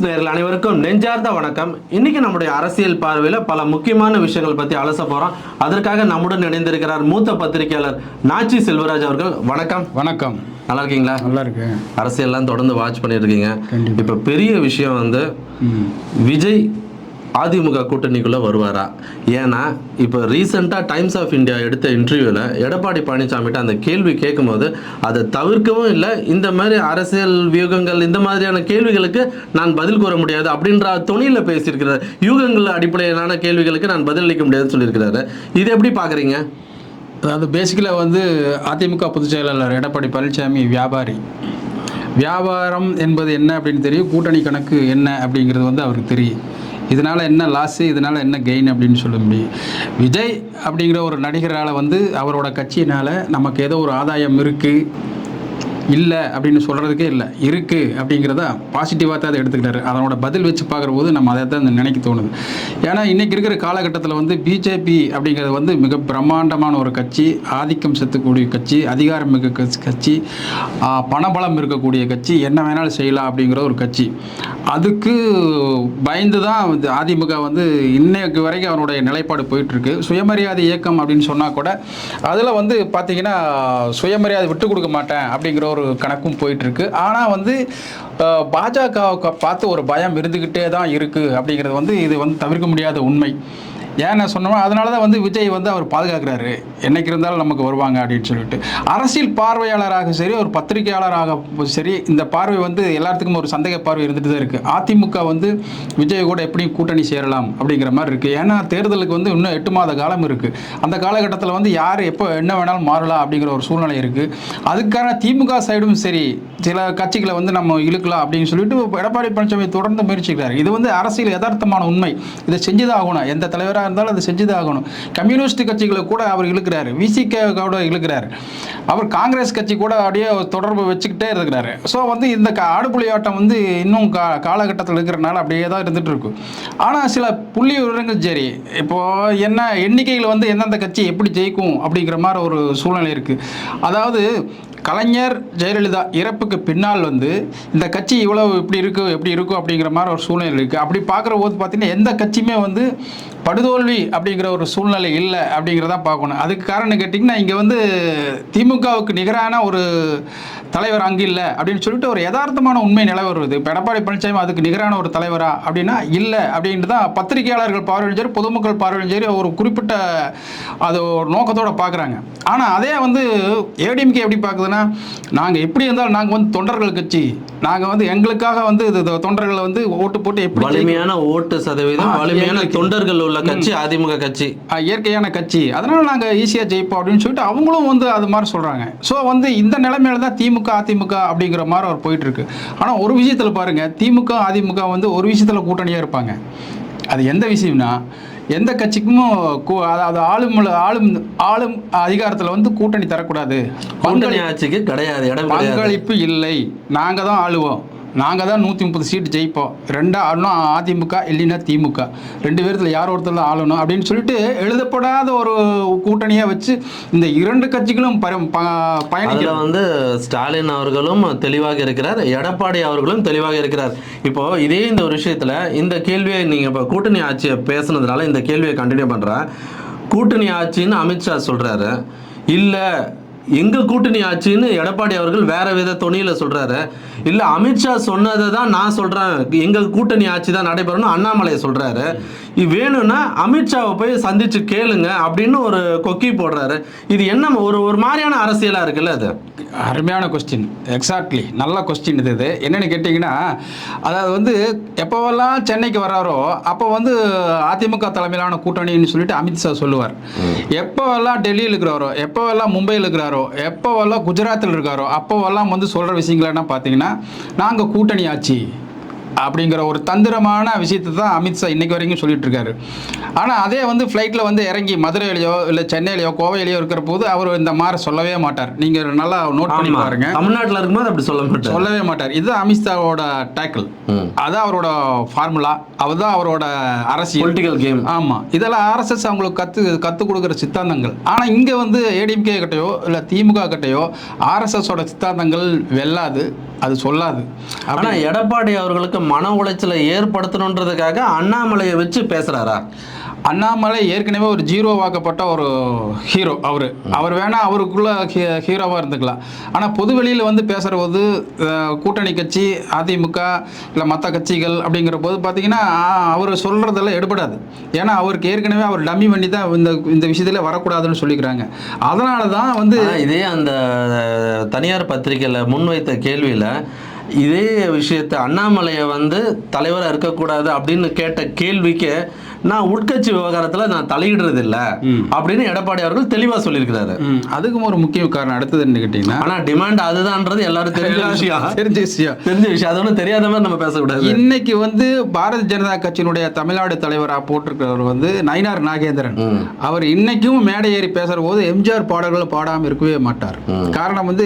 நேயர்கள் அனைவருக்கும் நெஞ்சார்ந்த வணக்கம். இன்னைக்கு நம்முடைய அரசியல் பார்வையில் பல முக்கியமான விஷயங்கள் பற்றி அலச போறோம். அதற்காக நம்முடன் இணைந்திருக்கிறார் மூத்த பத்திரிகையாளர் நாச்சி செல்வராஜ் அவர்கள். வணக்கம். வணக்கம். நல்லா இருக்கீங்களா? நல்லா இருக்கு. அரசியல்லாம் தொடர்ந்து வாட்ச் பண்ணிட்டு இருக்கீங்க. இப்போ பெரிய விஷயம் வந்து விஜய் அதிமுக கூட்டணிக்குள்ளே வருவாரா? ஏன்னா இப்போ ரீசெண்டாக டைம்ஸ் ஆஃப் இந்தியா எடுத்த இன்டர்வியூவில் எடப்பாடி பழனிசாமிகிட்ட அந்த கேள்வி கேட்கும்போது அதை தவிர்க்கவும் இல்லை, இந்த மாதிரி அரசியல் வியூகங்கள் இந்த மாதிரியான கேள்விகளுக்கு நான் பதில் கூற முடியாது அப்படின்ற துணியில் பேசியிருக்கிறார். யூகங்கள் அடிப்படையிலான கேள்விகளுக்கு நான் பதிலளிக்க முடியாதுன்னு சொல்லியிருக்கிறாரு. இது எப்படி பார்க்குறீங்க? அதாவது பேசிக்கலாக வந்து அதிமுக பொதுச் செயலாளர் எடப்பாடி பழனிசாமி வியாபாரம் என்பது என்ன அப்படின்னு தெரியும், கூட்டணி கணக்கு என்ன அப்படிங்கிறது வந்து அவருக்கு தெரியும். இதனால் என்ன லாஸு, இதனால் என்ன கெயின் அப்படின்னு சொல்ல முடியும். விஜய் அப்படிங்கிற ஒரு நடிகரால் வந்து அவரோட கட்சியினால் நமக்கு ஏதோ ஒரு ஆதாயம் இருக்குது இல்லை அப்படின்னு சொல்கிறதுக்கே இல்லை, இருக்குது அப்படிங்கிறத பாசிட்டிவாக தான் அதை எடுத்துக்கிட்டாரு. அதனோட பதில் வச்சு பார்க்குற போது நம்ம அதை தான் நினைக்க தோணுது. ஏன்னா இன்றைக்கி இருக்கிற காலகட்டத்தில் வந்து பிஜேபி அப்படிங்கிறது வந்து மிக பிரம்மாண்டமான ஒரு கட்சி, ஆதிக்கம் செலுத்தக்கூடிய கட்சி, அதிகாரம் மிக கட்சி, பணபலம் இருக்கக்கூடிய கட்சி, என்ன வேணாலும் செய்யலாம் அப்படிங்கிற ஒரு கட்சி. அதுக்கு பயந்து தான் அதிமுக வந்து இன்னைக்கு வரைக்கும் அவனுடைய நிலைப்பாடு போயிட்டுருக்கு. சுயமரியாதை இயக்கம் அப்படின்னு சொன்னால் கூட அதில் வந்து பார்த்திங்கன்னா சுயமரியாதை விட்டு கொடுக்க மாட்டேன் அப்படிங்கிற ஒரு கணக்கும் போயிட்டுருக்கு. ஆனால் வந்து பாஜகவுக்கு பார்த்து ஒரு பயம் இருந்துக்கிட்டே தான் இருக்குது அப்படிங்கிறது வந்து இது வந்து தவிர்க்க முடியாத உண்மை. ஏன் நான் சொன்னோம், அதனால தான் வந்து விஜய் வந்து அவர் பாதுகாக்கிறாரு, என்னைக்கு இருந்தாலும் நமக்கு வருவாங்க அப்படின்னு சொல்லிட்டு. அரசியல் பார்வையாளராக சரி, ஒரு பத்திரிகையாளராக சரி, இந்த பார்வை வந்து எல்லாத்துக்கும் ஒரு சந்தேக பார்வை இருந்துட்டு தான் இருக்குது. அதிமுக வந்து விஜய் கூட எப்படி கூட்டணி சேரலாம் அப்படிங்கிற மாதிரி இருக்குது. ஏன்னா தேர்தலுக்கு வந்து இன்னும் 8 மாத காலம் இருக்குது. அந்த காலகட்டத்தில் வந்து யார் எப்போ என்ன வேணாலும் மாறலாம் அப்படிங்கிற ஒரு சூழ்நிலை இருக்குது. அதுக்கான திமுக சைடும் சரி, சில கட்சிகளை வந்து நம்ம இழுக்கலாம் அப்படின்னு சொல்லிட்டு எடப்பாடி பழனிசாமி தொடர்ந்து முயற்சிக்கிறார். இது வந்து அரசியல் யதார்த்தமான உண்மை. இதை செஞ்சுதான் ஆகணும். எந்த தலைவராக இருந்தாலும் அதை செஞ்சுதான் ஆகணும். கம்யூனிஸ்ட் கட்சிகளை கூட அவர் இழுக்கிறாரு, விசிக கூட இழுக்கிறாரு, அவர் காங்கிரஸ் கட்சி கூட அப்படியே தொடர்பு வச்சுக்கிட்டே இருக்கிறாரு. ஸோ வந்து இந்த ஆடுபுலி ஆட்டம் வந்து இன்னும் காலகட்டத்தில் இருக்கிறனால அப்படியே தான் இருந்துட்டு இருக்கும். ஆனால் சில புள்ளி விவரங்கள் சரி, இப்போது என்ன எண்ணிக்கையில் வந்து எந்தெந்த கட்சி எப்படி ஜெயிக்கும் அப்படிங்கிற மாதிரி ஒரு சூழ்நிலை இருக்குது. அதாவது கலைஞர் ஜெயலலிதா இறப்புக்கு பின்னால் வந்து இந்த கட்சி இவ்வளவு எப்படி இருக்கும் அப்படிங்கிற மாதிரி ஒரு சூழ்நிலை இருக்குது. அப்படி பார்க்குற போது பார்த்தீங்கன்னா எந்த கட்சியுமே வந்து படுதோல்வி அப்படிங்கிற ஒரு சூழ்நிலை இல்லை அப்படிங்கிறதான் பார்க்கணும். அதுக்கு காரணம் கேட்டிங்கன்னா இங்கே வந்து திமுகவுக்கு நிகரான ஒரு தலைவர் அங்கே இல்லை அப்படின்னு சொல்லிட்டு ஒரு யதார்த்தமான உண்மை நிலை வருவது. இப்போ எடப்பாடி பழனிசாமி அதுக்கு நிகரான ஒரு தலைவரா அப்படின்னா இல்லை அப்படின்ட்டு தான் பத்திரிகையாளர்கள் பார்வையும் சரி, பொதுமக்கள் பார்வையும் சரி ஒரு குறிப்பிட்ட அது ஒரு நோக்கத்தோடு பார்க்குறாங்க. ஆனால் அதே வந்து ஏடிஎம்கே எப்படி பார்க்குதுன்னா, நாங்கள் எப்படி இருந்தாலும் நாங்கள் வந்து தொண்டர்கள் கட்சி, நாங்கள் வந்து எங்களுக்காக வந்து தொண்டர்களை வந்து ஓட்டு போட்டு எப்படி வலிமையான ஓட்டு சதவீதம், வலிமையான தொண்டர்கள் உள்ள கட்சி அதிமுக கட்சி, இயற்கையான கட்சி, அதனால நாங்கள் ஈஸியாக ஜெயிப்போம் அப்படின்னு சொல்லிட்டு அவங்களும் வந்து அது மாதிரி சொல்கிறாங்க. ஸோ வந்து இந்த நிலைமையில தான் திமுக அதிமுக அப்படிங்கிற மாதிரி அவர் போயிட்டு இருக்கு. ஆனால் ஒரு விஷயத்தில் பாருங்க, திமுக அதிமுக வந்து ஒரு விஷயத்தில் கூட்டணியாக இருப்பாங்க. அது எந்த விஷயம்னா, எந்த கட்சிக்கும் அதாவது ஆளும் அதிகாரத்தில் வந்து கூட்டணி தரக்கூடாது, கூட்டணி ஆட்சிக்கு கிடையாது, பங்களிப்பு இல்லை, நாங்கள் தான் ஆளுவோம், நாங்கள் தான் 130 சீட்டு ஜெயிப்போம், ஆளணும் அதிமுக இல்லைன்னா திமுக, 2 பேர்த்தில் யார் ஒருத்தர் தான் ஆளணும் அப்படின்னு சொல்லிட்டு எழுதப்படாத ஒரு கூட்டணியாக வச்சு இந்த 2 கட்சிகளும் பயணிக்க வந்து ஸ்டாலின் அவர்களும் தெளிவாக இருக்கிறார், எடப்பாடி அவர்களும் தெளிவாக இருக்கிறார். இப்போ இதே இந்த ஒரு விஷயத்தில் இந்த கேள்வியை நீங்கள் இப்போ கூட்டணி ஆட்சியை பேசுனதுனால இந்த கேள்வியை கண்டினியூ பண்ணுறேன். கூட்டணி ஆட்சின்னு அமித்ஷா சொல்கிறாரு, இல்லை எங்கள் கூட்டணி ஆட்சின்னு எடப்பாடி அவர்கள் வேற வித தொனியில் சொல்கிறாரு. இல்லை அமித்ஷா சொன்னதை தான் நான் சொல்கிறேன், எங்கள் கூட்டணி ஆட்சி தான் நடைபெறணும் அண்ணாமலை சொல்கிறாரு. வேணும்னா அமித்ஷாவை போய் சந்திச்சு கேளுங்க அப்படின்னு ஒரு கொக்கி போடுறாரு. இது என்ன ஒரு மாதிரியான அரசியலாக இருக்குல்ல? அது அருமையான கொஸ்டின், எக்ஸாக்ட்லி நல்ல கொஸ்டின் இது. என்னென்னு கேட்டிங்கன்னா, அதாவது வந்து எப்போவெல்லாம் சென்னைக்கு வர்றாரோ அப்போ வந்து அதிமுக தலைமையிலான கூட்டணின்னு சொல்லிட்டு அமித்ஷா சொல்லுவார். எப்போவெல்லாம் டெல்லியில் இருக்கிறாரோ, எப்போவெல்லாம் மும்பையில் இருக்கிறாரோ, எப்போவெல்லாம் குஜராத்தில் இருக்காரோ அப்போவெல்லாம் வந்து சொல்கிற விஷயங்கள் என்ன பார்த்தீங்கன்னா, நாங்கள் கூட்டணி ஆட்சி அப்படிங்கிற ஒரு தந்திரமான விஷயத்தை தான் அமித்ஷா இன்னைக்கு வரைக்கும் சொல்லிட்டு இருக்காரு. ஆனால் அதே வந்து ஃப்ளைட்டில் வந்து இறங்கி மதுரையிலையோ இல்லை சென்னையிலையோ கோவையிலையோ இருக்கிற போது அவர் இந்த மாதிரி சொல்லவே மாட்டார். நீங்கள் நல்லா நோட் பண்ணி பாருங்க, தமிழ்நாட்டில் இருக்கும்போது அப்படி சொல்லவே மாட்டார். இதுதான் அமித்ஷாவோட டேக்கிள், அதுதான் அவரோட ஃபார்முலா, அதுதான் அவரோட அரசியல் பொலிட்டிக்கல் கேம். ஆமாம், இதெல்லாம் ஆர்எஸ்எஸ் அவங்களுக்கு கற்றுக் கொடுக்குற சித்தாந்தங்கள். ஆனால் இங்கே வந்து ஏடிஎம்கே கிட்டையோ இல்லை திமுக கிட்டையோ ஆர்எஸ்எஸோட சித்தாந்தங்கள் வெல்லாது, அது சொல்லாது. ஆனால் எடப்பாடி அவர்களுக்கு மன உளைச்சலை ஏற்படுத்தணுன்றதுக்காக அண்ணாமலையை வச்சு பேசுறாரா? அண்ணாமலை ஏற்கனவே ஒரு ஜீரோவாக்கப்பட்ட ஒரு ஹீரோ. அவர் வேணால் அவருக்குள்ள ஹீரோவாக இருந்துக்கலாம். ஆனால் பொதுவெளியில் வந்து பேசுகிற போது கூட்டணி கட்சி அதிமுக இல்லை மற்ற கட்சிகள் அப்படிங்கிற போது பார்த்தீங்கன்னா அவர் சொல்கிறதெல்லாம் எடுபடாது. ஏன்னா அவருக்கு ஏற்கனவே அவர் டம்மி பண்ணி தான் இந்த விஷயத்தில் வரக்கூடாதுன்னு சொல்லிக்கிறாங்க. அதனால தான் வந்து இதே அந்த தனியார் பத்திரிகையில் முன்வைத்த கேள்வியில் இதே விஷயத்தை அண்ணாமலையை வந்து தலைவராக இருக்கக்கூடாது அப்படின்னு கேட்ட கேள்விக்கு நான் உட்கட்சி விவகாரத்தில் நான் தலையிடுறது இல்லை அப்படின்னு எடப்பாடி அவர்கள் தெளிவாக சொல்லியிருக்கிறாரு. அதுக்கும் ஒரு முக்கிய காரணம் அடுத்தது என்ன கேட்டீங்கன்னா, ஆனால் டிமாண்ட் அதுதான்றது எல்லாரும் தெரிஞ்ச விஷயம். அது ஒன்றும் தெரியாத மாதிரி நம்ம பேசக்கூடாது. இன்னைக்கு வந்து பாரதிய ஜனதா கட்சியினுடைய தமிழ்நாடு தலைவராக போட்டிருக்கிறவர் வந்து நயினார் நாகேந்திரன். அவர் இன்னைக்கும் மேடை ஏறி பேசுற போது எம்ஜிஆர் பாடல்களை பாடாமல் இருக்கவே மாட்டார். காரணம் வந்து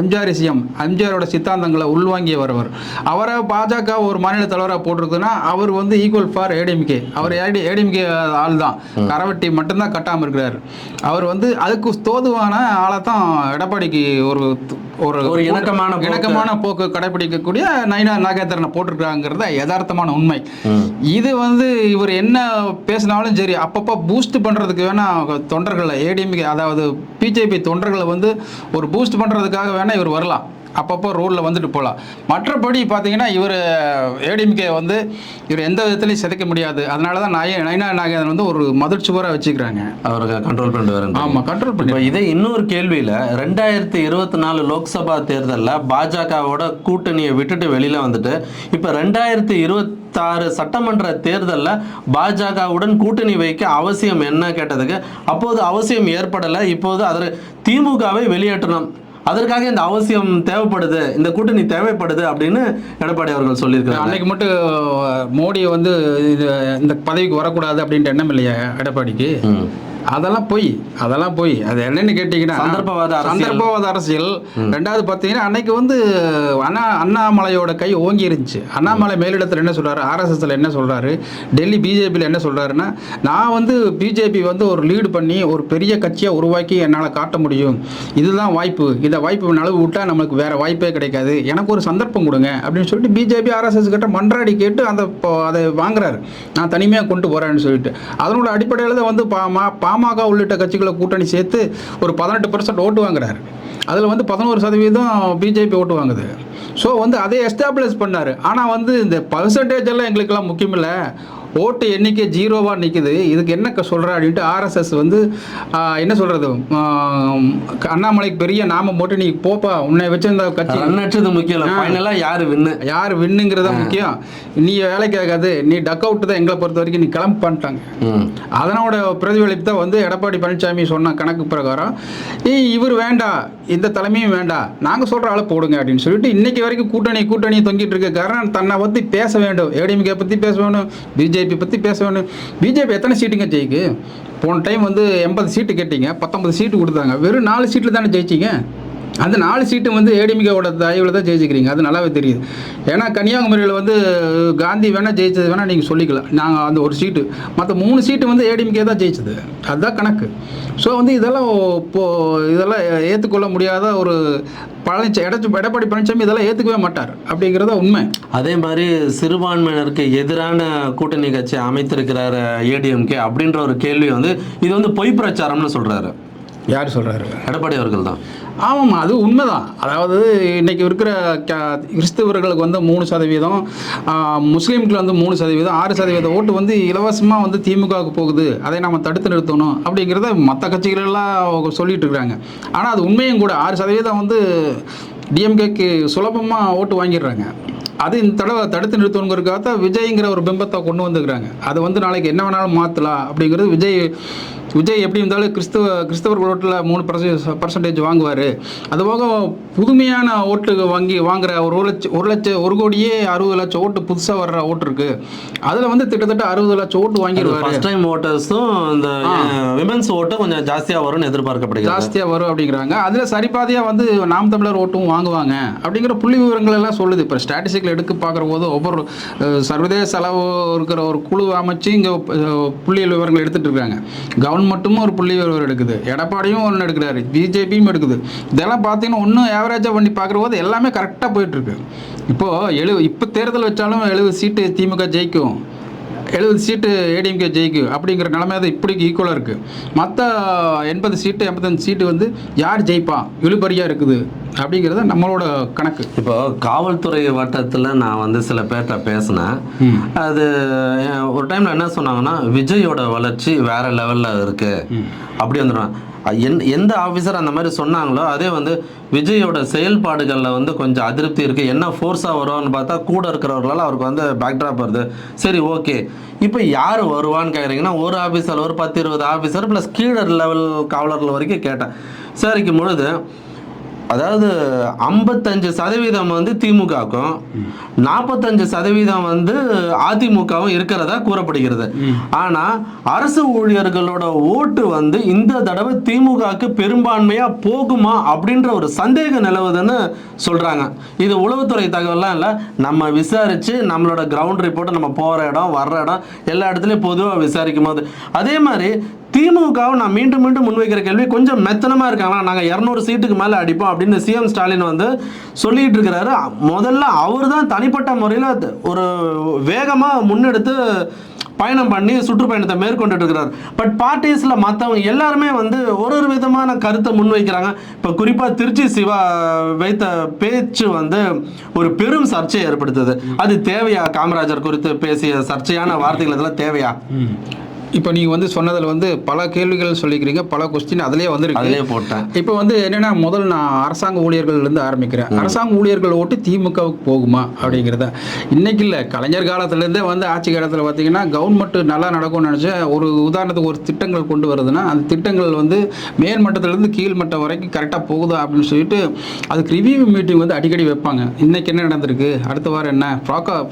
எம்ஜிஆரோட சித்தாந்தங்களை உள்வாங்கிய வரவர். அவரை பாஜக ஒரு மாநில தலைவராக போட்டிருக்குன்னா அவர் வந்து ஈக்குவல் ஃபார் ஏடிஎம்கே. அவர் ஏடிஎம்கே ஆள் தான், கரவட்டி மட்டும்தான் கட்டாமல் இருக்கிறார். அவர் வந்து அதுக்கு தோதுவான ஆளை தான் எடப்பாடிக்கு ஒரு இணக்கமான போக்கு கடைபிடிக்கக்கூடிய நயினார் நாகேந்திரனை போட்டிருக்காங்கிறத யதார்த்தமான உண்மை. இது வந்து இவர் என்ன பேசினாலும் சரி, அப்பப்போ பூஸ்ட் பண்ணுறதுக்கு வேணா தொண்டர்களை ஏடிஎம்கே அதாவது பிஜேபி தொண்டர்களை வந்து ஒரு பூஸ்ட் பண்ணுறதுக்காக வேணா இவர் வரலாம், அப்பப்போ ரோலில் வந்துட்டு போகலாம். மற்றபடி பார்த்தீங்கன்னா இவர் ஏடிஎம்கே வந்து இவர் எந்த விதத்துலையும் சிதைக்க முடியாது. அதனால தான் நயினார் நாகேந்திரன் வந்து ஒரு மதிர்ச்சுவராக வச்சுக்கிறாங்க. அவருக்கு கண்ட்ரோல் பண்ணிட்டு வரேன். ஆமாம், கண்ட்ரோல் பண்ணி. இதே இன்னொரு கேள்வியில் 2024 லோக்சபா தேர்தலில் பாஜகவோட கூட்டணியை விட்டுட்டு வெளியில் வந்துட்டு இப்போ 2026 சட்டமன்ற தேர்தலில் பாஜகவுடன் கூட்டணி வைக்க அவசியம் என்ன கேட்டதுக்கு அப்போது அவசியம் ஏற்படலை, இப்போது அதில் திமுகவை வெளியேற்றணும், அதற்காக இந்த அவசியம் தேவைப்படுது, இந்த கூட்டணி தேவைப்படுது அப்படின்னு எடப்பாடி அவர்கள் சொல்லியிருக்காங்க. அன்னைக்கு மட்டும் மோடியை வந்து இந்த பதவிக்கு வரக்கூடாது அப்படின்ட்டு எண்ணம் இல்லையா எடப்பாடிக்கு? அதெல்லாம் போய் அது என்னன்னு கேட்டீங்கன்னா சந்தர்ப்பவாத அரசியல். ரெண்டாவது பார்த்தீங்கன்னா அன்னைக்கு வந்து அண்ணாமலையோட கை ஓங்கி இருந்துச்சு. அண்ணாமலை மேலிடத்தில் என்ன சொல்றாரு, ஆர்எஸ்எஸ்ல என்ன சொல்றாரு, டெல்லி பிஜேபியில் என்ன சொல்றாருன்னா, நான் வந்து பிஜேபி வந்து ஒரு லீடு பண்ணி ஒரு பெரிய கட்சியை உருவாக்கி என்னால் காட்ட முடியும், இதுதான் வாய்ப்பு, இதை வாய்ப்பு நழுவு விட்டால் நம்மளுக்கு வேற வாய்ப்பே கிடைக்காது, எனக்கு ஒரு சந்தர்ப்பம் கொடுங்க அப்படின்னு சொல்லிட்டு பிஜேபி ஆர்எஸ்எஸ் கிட்ட மன்றாடி கேட்டு அதை வாங்குறாரு. நான் தனிமையாக கொண்டு போறேன்னு சொல்லிட்டு அதனோட அடிப்படையில் தான் வந்து பாமக உள்ளிட்ட கட்சிகளை கூட்டணி சேர்த்து ஒரு 18% ஓட்டு வாங்குறாரு. அதில் வந்து 11% பிஜேபி ஓட்டு வாங்குது. ஸோ வந்து அதை எஸ்டாப்ளிஷ் பண்ணார். ஆனால் வந்து இந்த பர்சன்டேஜ் எல்லாம் எங்களுக்கெல்லாம் முக்கியம் இல்லை, ஓட்டு எண்ணிக்கை ஜீரோவாக நிற்குது, இதுக்கு என்ன சொல்கிற அப்படின்ட்டு ஆர்எஸ்எஸ் வந்து என்ன சொல்கிறது, அண்ணாமலைக்கு பெரிய நாமம் போட்டு நீ போப்பா, உன்னை வச்சிருந்த கட்சி அண்ணது முக்கியம், ஃபைனலாக யார் வின்னுங்கிறத முக்கியம், நீ வேலைக்கு ஆகாது, நீ டக் அவுட் தான், எங்களை பொறுத்த வரைக்கும் நீ கிளம்பு பண்ணிட்டாங்க. அதனோட பிரதிபலிப்பு தான் வந்து எடப்பாடி பழனிசாமி சொன்ன கணக்கு பிரகாரம் இவர் வேண்டாம், இந்த தலைமையும் வேண்டாம், நாங்கள் சொல்கிற ஆளை போடுங்க அப்படின்னு சொல்லிட்டு இன்னைக்கு வரைக்கும் கூட்டணி தொங்கிட்டு இருக்க காரணம் தன்னை பற்றி பேச வேண்டும், ஏடிஎம்கே பற்றி பேச வேண்டும், பிஜேபி பற்றி பேச வேண்டும். பிஜேபி எத்தனை சீட்டுங்க ஜெயிக்கு? போன டைம் வந்து 80 சீட்டு கேட்டீங்க, 19 சீட்டு கொடுத்தாங்க, வெறும் 4 சீட்டில் தானே ஜெயிச்சிங்க. அந்த 4 சீட்டு வந்து ஏடிஎம்கேவோட தயவில் தான் ஜெயிச்சிக்கிறீங்க, அது நல்லாவே தெரியுது. ஏன்னா கன்னியாகுமரியில் வந்து காந்தி வேணால் ஜெயிச்சது வேணால் நீங்கள் சொல்லிக்கலாம், நாங்கள் அந்த ஒரு சீட்டு, மற்ற 3 சீட்டு வந்து ஏடிஎம்கே தான் ஜெயிச்சது, அதுதான் கணக்கு. ஸோ வந்து இதெல்லாம் ஏற்றுக்கொள்ள முடியாத ஒரு எடப்பாடி பழனிசாமி இதெல்லாம் ஏற்றுக்கவே மாட்டார் அப்படிங்கிறத உண்மை. அதே மாதிரி சிறுபான்மையினருக்கு எதிரான கூட்டணி கட்சி அமைத்திருக்கிறார் ஏடிஎம்கே அப்படின்ற ஒரு கேள்வி வந்து இது வந்து பொய் பிரச்சாரம்னு சொல்கிறாரு. யார் சொல்கிறாரு? எடப்பாடி அவர்கள் தான். ஆமாம், அது உண்மைதான். அதாவது இன்றைக்கி இருக்கிற கிறிஸ்தவர்களுக்கு வந்து 3%, முஸ்லீம்களுக்கு வந்து 3%, 6% ஓட்டு வந்து இலவசமாக வந்து திமுகவுக்கு போகுது, அதை நம்ம தடுத்து நிறுத்தணும் அப்படிங்கிறத மற்ற கட்சிகளெல்லாம் சொல்லிட்டு இருக்கிறாங்க. ஆனால் அது உண்மையும் கூட. 6% வந்து டிஎம்கேக்கு சுலபமாக ஓட்டு வாங்கிடுறாங்க. அது இந்த தடவை தடுத்து நிறுத்தணுங்கிறதுக்காக தான் விஜய்ங்கிற ஒரு பிம்பத்தை கொண்டு வந்துக்கிறாங்க. அது வந்து நாளைக்கு என்ன வேணாலும் மாற்றலாம் அப்படிங்கிறது. விஜய் எப்படி இருந்தாலும் கிறிஸ்தவர்கள் ஓட்டில் 3% வாங்குவார். அதுபோக புதுமையான ஓட்டு வாங்குற ஒரு லட்சம் 1,60,00,000 ஓட்டு புதுசாக வர்ற ஓட்டு இருக்கு, அதில் வந்து கிட்டத்தட்ட 60 லட்சம் ஓட்டு வாங்கிடுவார். ஃபர்ஸ்ட் டைம் ஓட்டர்ஸும் இந்த விமென்ஸ் ஓட்டு கொஞ்சம் ஜாஸ்தியாக வரும்னு எதிர்பார்க்கப்படுகிறது. ஜாஸ்தியாக வரும் அப்படிங்கிறாங்க. அதில் சரிபாதியாக வந்து நாம் தமிழர் ஓட்டும் வாங்குவாங்க அப்படிங்கிற புள்ளி விவரங்கள் எல்லாம் சொல்லுது. இப்போ ஸ்டாட்டிஸ்டிக்கில் எடுக்க பார்க்குற போது ஒவ்வொரு சர்வதேச அளவு இருக்கிற ஒரு குழு அமைச்சு இங்கே புள்ளி விவரங்கள் எடுத்துகிட்டு இருக்காங்க. கவர்மெண்ட் கவர்மெண்ட்டும் ஒரு புள்ளி விவரம் எடுக்குது, எடப்பாடியும் ஒன்று எடுக்கிறாரு, பிஜேபியும் எடுக்குது. இதெல்லாம் பார்த்தீங்கன்னா ஒன்றும் ஆவரேஜாக பண்ணி பார்க்குற போது எல்லாமே கரெக்டாக போயிட்டுருக்கு. இப்போது இப்போ தேர்தல் வச்சாலும் 70 சீட்டு திமுக ஜெயிக்கும், 70 சீட்டு ஏடிஎம்கே ஜெயிக்கும் அப்படிங்கிற நிலைமை தான் இப்படிக்கு ஈக்குவலாக இருக்குது. மற்ற 80 சீட்டு 85 சீட்டு வந்து யார் ஜெயிப்பான் இழுபறியாக இருக்குது அப்படிங்கிறது நம்மளோட கணக்கு. இப்போ காவல்துறை வட்டத்தில் நான் வந்து சில பேர்கிட்ட பேசினேன். அது ஒரு டைமில் என்ன சொன்னாங்கன்னா, விஜயோட வளர்ச்சி வேற லெவலில் இருக்குது அப்படி வந்துடுவேன். எந்த ஆஃபீஸர் அந்த மாதிரி சொன்னாங்களோ அதே வந்து விஜயோட செயல்பாடுகளில் வந்து கொஞ்சம் அதிருப்தி இருக்குது. என்ன ஃபோர்ஸாக வருவான்னு பார்த்தா கூட இருக்கிறவர்களால் அவருக்கு வந்து பேக்ட்ராப் வருது. சரி, ஓகே, இப்போ யார் வருவான்னு கேட்குறீங்கன்னா, ஒரு ஆஃபீஸர், ஒரு 10-20 ஆஃபீஸர் ப்ளஸ் கீழே லெவல் காவலர்கள் வரைக்கும் கேட்டேன். விசாரிக்கும் பொழுது அதாவது 55% வந்து திமுகவுக்கும் 45% வந்து அதிமுகவும் இருக்கிறதா கூறப்படுகிறது. ஆனா அரசு ஊழியர்களோட ஓட்டு வந்து இந்த தடவை திமுகவுக்கு பெரும்பான்மையா போகுமா அப்படின்ற ஒரு சந்தேகம் நிலவுதுன்னு சொல்றாங்க. இது உளவுத்துறை தகவல்லாம் இல்லை, நம்ம விசாரிச்சு நம்மளோட கிரவுண்ட் ரிப்போர்ட்டை நம்ம போற இடம் வர்ற இடம் எல்லா இடத்துலையும் பொதுவாக விசாரிக்கும் போது அதே மாதிரி திமுகவும் நான் மீண்டும் மீண்டும் முன்வைக்கிற கேள்வி, கொஞ்சம் மெத்தனமாக இருக்காங்களா, நாங்கள் 200 சீட்டுக்கு மேலே அடிப்போம் அப்படின்னு சிஎம் ஸ்டாலின் வந்து சொல்லிட்டு இருக்கிறாரு. முதல்ல அவர் தான் தனிப்பட்ட முறையில் ஒரு வேகமாக முன்னெடுத்து பயணம் பண்ணி சுற்றுப்பயணத்தை மேற்கொண்டு இருக்கிறார். பட் பார்ட்டிஸில் மற்றவங்க எல்லாருமே வந்து ஒரு விதமான கருத்தை முன்வைக்கிறாங்க. இப்போ குறிப்பாக திருச்சி சிவா வைத்த பேச்சு வந்து ஒரு பெரும் சர்ச்சையை ஏற்படுத்துது. அது தேவையா? காமராஜர் குறித்து பேசிய சர்ச்சையான வார்த்தைகள் இதெல்லாம் தேவையா? இப்போ நீங்கள் வந்து சொன்னதில் வந்து பல கேள்விகள் சொல்லிக்கிறீங்க, பல கொஸ்டின் அதிலே வந்துருக்கு, அதிலே போட்டேன். இப்போ வந்து என்னென்னா, முதல் நான் அரசாங்க ஊழியர்கள்லேருந்து ஆரம்பிக்கிறேன். அரசாங்க ஊழியர்கள் ஓட்டு திமுகவுக்கு போகுமா அப்படிங்கிறத இன்னைக்கு இல்லை, கலைஞர் காலத்துலேருந்தே வந்து ஆட்சி காலத்தில் பார்த்தீங்கன்னா கவர்மெண்ட் நல்லா நடக்கும்னு நினச்சேன். ஒரு உதாரணத்துக்கு ஒரு திட்டங்கள் கொண்டு வருதுன்னா அந்த திட்டங்கள் வந்து மேல்மட்டத்திலேருந்து கீழ்மட்டம் வரைக்கும் கரெக்டாக போகுதா அப்படின்னு சொல்லிட்டு அதுக்கு ரிவ்யூ மீட்டிங் வந்து அடிக்கடி வைப்பாங்க. இன்றைக்கி என்ன நடந்திருக்கு, அடுத்த வாரம் என்ன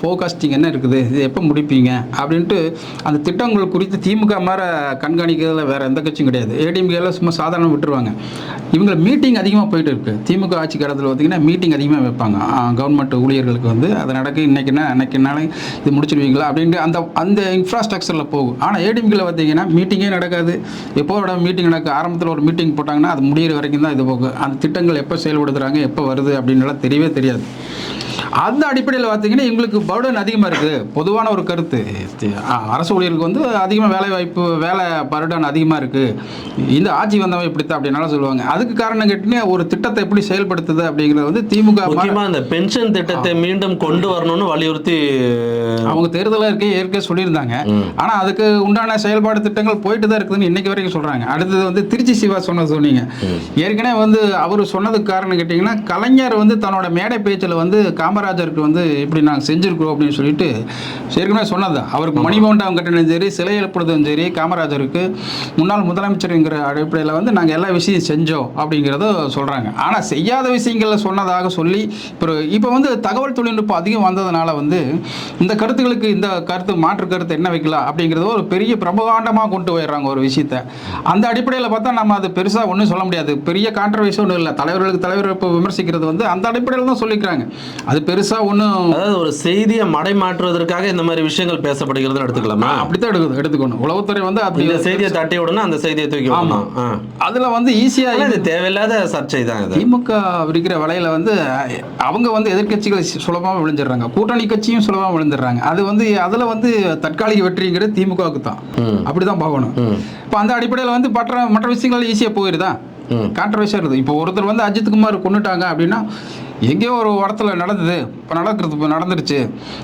ஃபோகாஸ்டிங் என்ன இருக்குது, இது எப்போ முடிப்பீங்க அப்படின்ட்டு அந்த திட்டங்கள் குறித்து திமுக மாதிரி கண்காணிக்கிறதுல வேறு எந்த கட்சியும் கிடையாது. ஏடிஎம்கேல சும்மா சாதாரண விட்டுருவாங்க. இவங்க மீட்டிங் அதிகமாக போயிட்டு இருக்குது. திமுக ஆட்சி காலத்தில் பார்த்திங்கன்னா மீட்டிங் அதிகமாக வைப்பாங்க கவர்மெண்ட் ஊழியர்களுக்கு வந்து. அது நடக்கு, இன்றைக்கின்னா அன்றைக்கினாலும் இது முடிச்சிடுவீங்களா அப்படின்ட்டு அந்த இன்ஃப்ராஸ்ட்ரக்சரில் போகும். ஆனால் ஏடிஎம்கேல பார்த்திங்கன்னா மீட்டிங்கே நடக்காது. எப்போட மீட்டிங் நடக்க ஆரம்பத்தில் ஒரு மீட்டிங் போட்டாங்கன்னா அது முடிகிற வரைக்கும் தான் இது போகும். அந்த திட்டங்கள் எப்போ செயல்படுத்துகிறாங்க, எப்போ வருது அப்படின்லாம் தெரியவே தெரியாது. அந்த அடிப்படையில் பார்த்தீங்கன்னா எங்களுக்கு பர்டன் அதிகமாக இருக்குது. பொதுவான ஒரு கருத்து, அரசு ஊழியர்களுக்கு வந்து அதிகமாக வேலை வாய்ப்பு, வேலை பர்டன் அதிகமாக இருக்குது. இந்த ஆட்சி வந்தவன் இப்படித்தான் அப்படின்னால சொல்லுவாங்க. அதுக்கு காரணம் கேட்டீங்கன்னா ஒரு திட்டத்தை எப்படி செயல்படுத்துது அப்படிங்கிறது வந்து திமுக அந்த பென்ஷன் திட்டத்தை மீண்டும் கொண்டு வரணும்னு வலியுறுத்தி அவங்க தேர்தலாக ஏற்கனவே சொல்லியிருந்தாங்க. ஆனால் அதுக்கு உண்டான செயல்பாடு திட்டங்கள் போயிட்டு தான் இருக்குதுன்னு இன்னைக்கு வரைக்கும் சொல்கிறாங்க. அடுத்தது வந்து திருச்சி சிவா சொன்னீங்க. ஏற்கனவே வந்து அவர் சொன்னதுக்கு காரணம் கேட்டிங்கன்னா, கலைஞர் வந்து தன்னோட மேடை பேச்சில் வந்து காமராஜருக்கு வந்து இப்படி நாங்கள் செஞ்சுருக்கோம் அப்படின்னு சொல்லிட்டு ஏற்கனவே சொன்னது. அவருக்கு மணிமண்டபம் கட்டினதும் சரி, சிலை எழுப்புறதும் சரி, காமராஜருக்கு முன்னாள் முதலமைச்சருங்கிற அடிப்படையில் வந்து நாங்கள் எல்லா விஷயம் செஞ்சோம் அப்படிங்கிறத சொல்கிறாங்க. ஆனால் செய்யாத விஷயங்களில் சொன்னதாக சொல்லி இப்போ வந்து தகவல் தொழில்நுட்பம் அதிகம் வந்ததுனால வந்து இந்த கருத்துக்களுக்கு இந்த கருத்து மாற்று கருத்து என்ன வைக்கலாம் அப்படிங்கிறத ஒரு பெரிய பிரபகாண்டமாக கொண்டு போயிடுறாங்க ஒரு விஷயத்தை. அந்த அடிப்படையில் பார்த்தா நம்ம அது பெருசாக ஒன்றும் சொல்ல முடியாது. பெரிய கான்ட்ரவர்சி ஒன்றும் இல்லை. தலைவர்களுக்கு தலைவர் இப்போ விமர்சிக்கிறது வந்து அந்த அடிப்படையில் தான் சொல்லிக்கிறாங்க. அது பெருசா ஒன்றும், அதாவது ஒரு செய்தியை மடை மாற்றுவதற்காக இந்த மாதிரி விஷயங்கள் பேசப்படுகிறது எடுத்துக்கலாமா? அப்படித்தான் எடுத்துக்கணும். உளவுத்துறை வந்து அப்படி இந்த செய்தியை தட்டி விடணும், அந்த செய்தியை தூக்கி விடணும். அதுல வந்து ஈஸியா இது தேவையில்லாத சர்ச்சை தான். திமுக விரிக்கிற வலையில வந்து அவங்க வந்து எதிர்கட்சிகளை சுலபமாக விழுந்துடுறாங்க, கூட்டணி கட்சியும் சுலபமாக விழுந்துடுறாங்க. அது வந்து அதுல வந்து தற்காலிக வெற்றிங்கிறது திமுகவுக்கு தான், அப்படிதான் பார்க்கணும். இப்போ அந்த அடிப்படையில் வந்து மற்ற விஷயங்கள் ஈஸியாக போயிருதா, கான்ட்ரவர்சியாக இருக்குது. இப்போ ஒருத்தர் வந்து அஜித்குமார் கொண்டுட்டாங்க அப்படின்னா எங்கேயோ ஒரு இடத்துல நடந்தது, இப்போ நடந்துருச்சு,